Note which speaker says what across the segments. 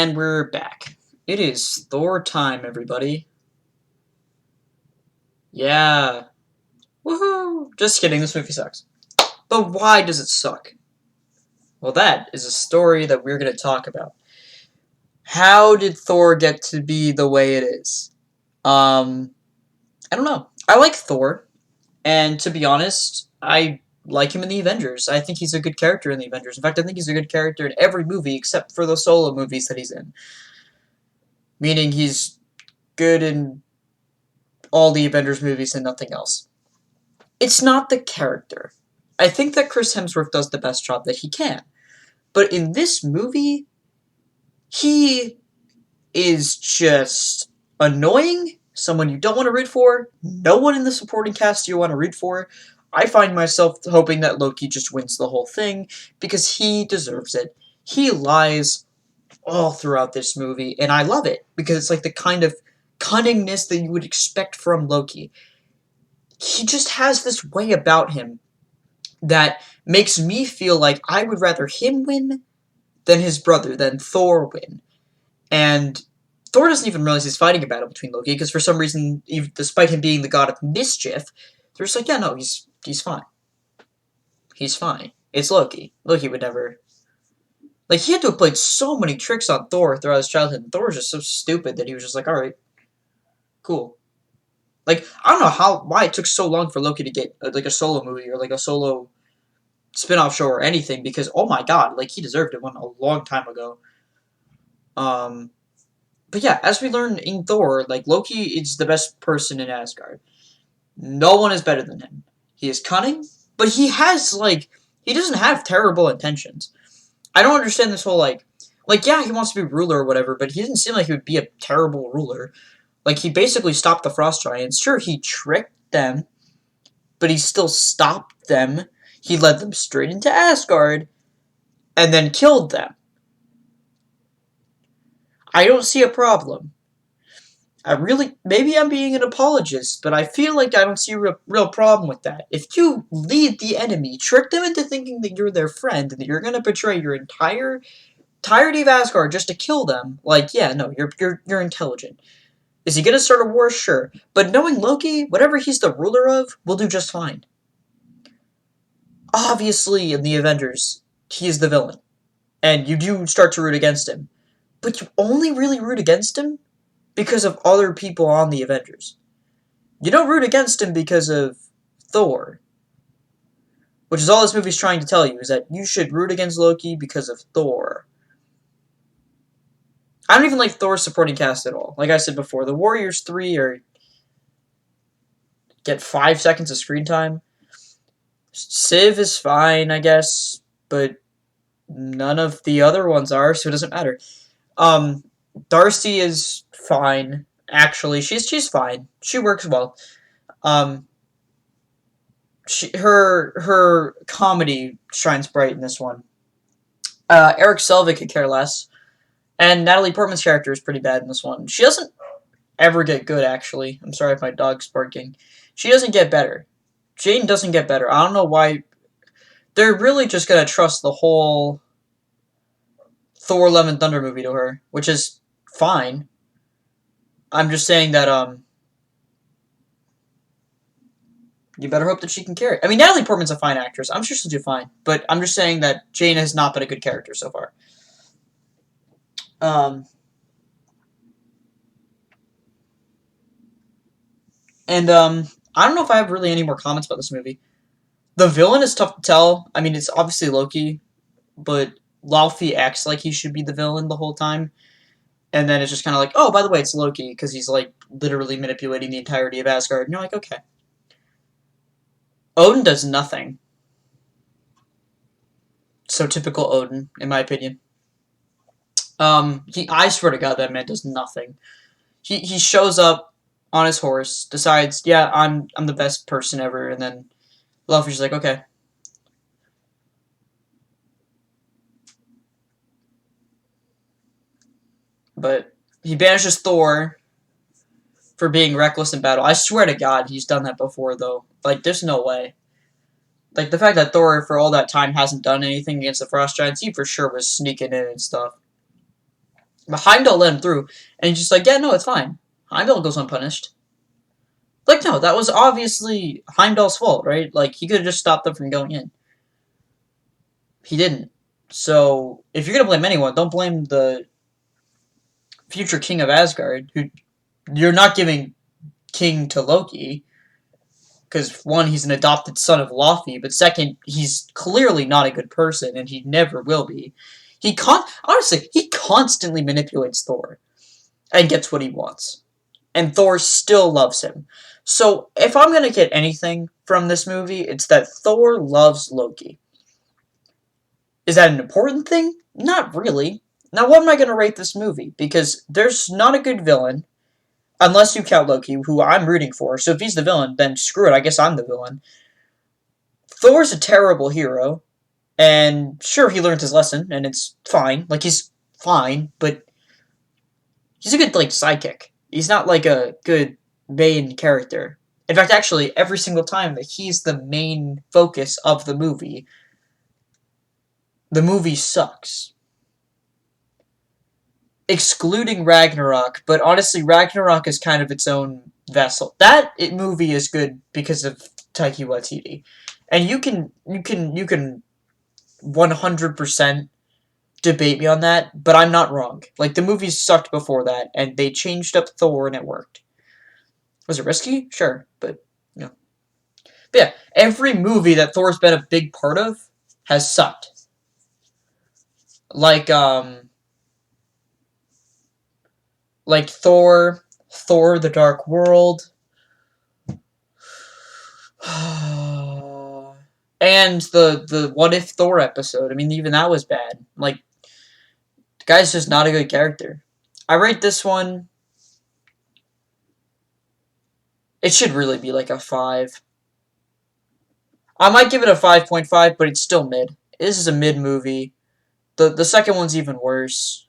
Speaker 1: And we're back. It is Thor time, everybody. Yeah. Woohoo! Just kidding, this movie sucks. But why does it suck? Well, that is a story that we're going to talk about. How did Thor get to be the way it is? I don't know. I like Thor, and to be honest, I like him in the Avengers. I think he's a good character in the Avengers. In fact, I think he's a good character in every movie except for the solo movies that he's in. Meaning he's good in all the Avengers movies and nothing else. It's not the character. I think that Chris Hemsworth does the best job that he can. But in this movie, he is just annoying, someone you don't want to root for, no one in the supporting cast you want to root for. I find myself hoping that Loki just wins the whole thing, because he deserves it. He lies all throughout this movie, and I love it, because it's like the kind of cunningness that you would expect from Loki. He just has this way about him that makes me feel like I would rather him win than his brother, than Thor win. And Thor doesn't even realize he's fighting a battle between Loki, because for some reason, even despite him being the god of mischief, they're just like, yeah, no, he's fine. He's fine. It's Loki. Loki would never... Like, he had to have played so many tricks on Thor throughout his childhood, and Thor was just so stupid that he was just like, alright, cool. Like, I don't know why it took so long for Loki to get, like, a solo movie, or, like, a solo spin-off show or anything, because, oh my god, like, he deserved it one a long time ago. But yeah, as we learn in Thor, like, Loki is the best person in Asgard. No one is better than him. He is cunning, but he has, like, he doesn't have terrible intentions. I don't understand this whole, like, yeah, he wants to be ruler or whatever, but he doesn't seem like he would be a terrible ruler. Like, he basically stopped the Frost Giants. Sure, he tricked them, but he still stopped them. He led them straight into Asgard, and then killed them. I don't see a problem. Maybe I'm being an apologist, but I feel like I don't see a real problem with that. If you lead the enemy, trick them into thinking that you're their friend, and that you're going to betray your entirety of Asgard just to kill them, like, yeah, no, you're intelligent. Is he going to start a war? Sure. But knowing Loki, whatever he's the ruler of, will do just fine. Obviously, in the Avengers, he is the villain. And you do start to root against him. But you only really root against him because of other people on the Avengers. You don't root against him because of Thor. Which is all this movie's trying to tell you, is that you should root against Loki because of Thor. I don't even like Thor's supporting cast at all. Like I said before, the Warriors 3 get 5 seconds of screen time. Civ is fine, I guess, but none of the other ones are, so it doesn't matter. Darcy is fine. Actually, she's fine. She works well. Her comedy shines bright in this one. Eric Selvig could care less. And Natalie Portman's character is pretty bad in this one. She doesn't ever get good, actually. I'm sorry if my dog's barking. She doesn't get better. Jane doesn't get better. I don't know why. They're really just gonna trust the whole Thor Love and Thunder movie to her, which is fine. I'm just saying that, you better hope that she can carry it. I mean, Natalie Portman's a fine actress. I'm sure she'll do fine. But I'm just saying that Jane has not been a good character so far. I don't know if I have really any more comments about this movie. The villain is tough to tell. I mean, it's obviously Loki, but Laufey acts like he should be the villain the whole time. And then it's just kind of like, oh, by the way, it's Loki, because he's, like, literally manipulating the entirety of Asgard. And you're like, okay. Odin does nothing. So typical Odin, in my opinion. I swear to God, that man does nothing. He shows up on his horse, decides, yeah, I'm the best person ever, and then Laufey's like, okay. But he banishes Thor for being reckless in battle. I swear to God, he's done that before, though. Like, there's no way. Like, the fact that Thor, for all that time, hasn't done anything against the Frost Giants, he for sure was sneaking in and stuff. But Heimdall let him through, and he's just like, yeah, no, it's fine. Heimdall goes unpunished. Like, no, that was obviously Heimdall's fault, right? Like, he could have just stopped them from going in. He didn't. So, if you're gonna blame anyone, don't blame the future king of Asgard, who you're not giving king to Loki, because one, he's an adopted son of Laufey, but second, he's clearly not a good person, and he never will be. Honestly, he constantly manipulates Thor and gets what he wants, and Thor still loves him. So if I'm gonna get anything from this movie, it's that Thor loves Loki. Is that an important thing? Not really. Now, what am I gonna rate this movie? Because there's not a good villain. Unless you count Loki, who I'm rooting for. So if he's the villain, then screw it. I guess I'm the villain. Thor's a terrible hero. And sure, he learned his lesson, and it's fine. Like, he's fine, but he's a good, like, sidekick. He's not, like, a good main character. In fact, actually, every single time that he's the main focus of the movie sucks. Excluding Ragnarok, but honestly, Ragnarok is kind of its own vessel. That movie is good because of Taika Waititi, and you can 100% debate me on that, but I'm not wrong. Like, the movies sucked before that, and they changed up Thor, and it worked. Was it risky? Sure, but you know. But yeah, every movie that Thor's been a big part of has sucked. Like Thor: The Dark World, and the What If Thor episode. I mean, even that was bad. Like, the guy's just not a good character. I rate this one. It should really be like a 5. I might give it a 5.5, but it's still mid. This is a mid movie. The second one's even worse.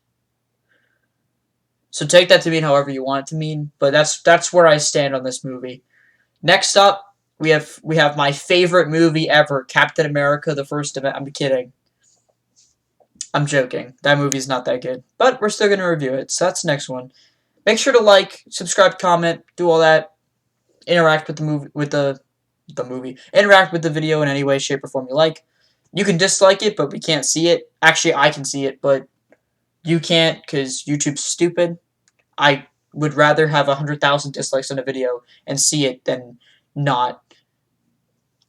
Speaker 1: So take that to mean however you want it to mean, but that's where I stand on this movie. Next up, we have my favorite movie ever, Captain America: The First Event. I'm kidding. I'm joking. That movie's not that good, but we're still gonna review it. So that's the next one. Make sure to like, subscribe, comment, do all that. Interact with the movie Interact with the video in any way, shape, or form you like. You can dislike it, but we can't see it. Actually, I can see it, but you can't because YouTube's stupid. I would rather have 100,000 dislikes on a video and see it than not.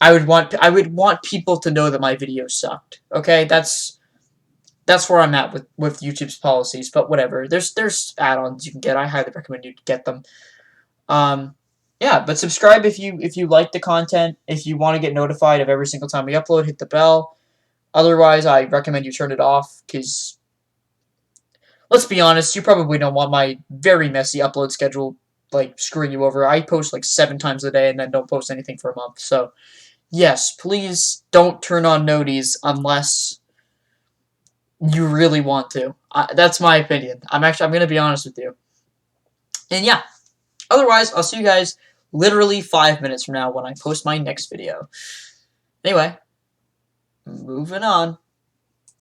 Speaker 1: I would want people to know that my video sucked. Okay, that's where I'm at with YouTube's policies. But whatever. There's add-ons you can get. I highly recommend you get them. Yeah, but subscribe if you like the content. If you want to get notified of every single time we upload, hit the bell. Otherwise, I recommend you turn it off because, let's be honest, you probably don't want my very messy upload schedule, like, screwing you over. I post like 7 times a day and then don't post anything for a month. So, yes, please don't turn on noties unless you really want to. That's my opinion. I'm going to be honest with you. And yeah, otherwise, I'll see you guys literally 5 minutes from now when I post my next video. Anyway, moving on.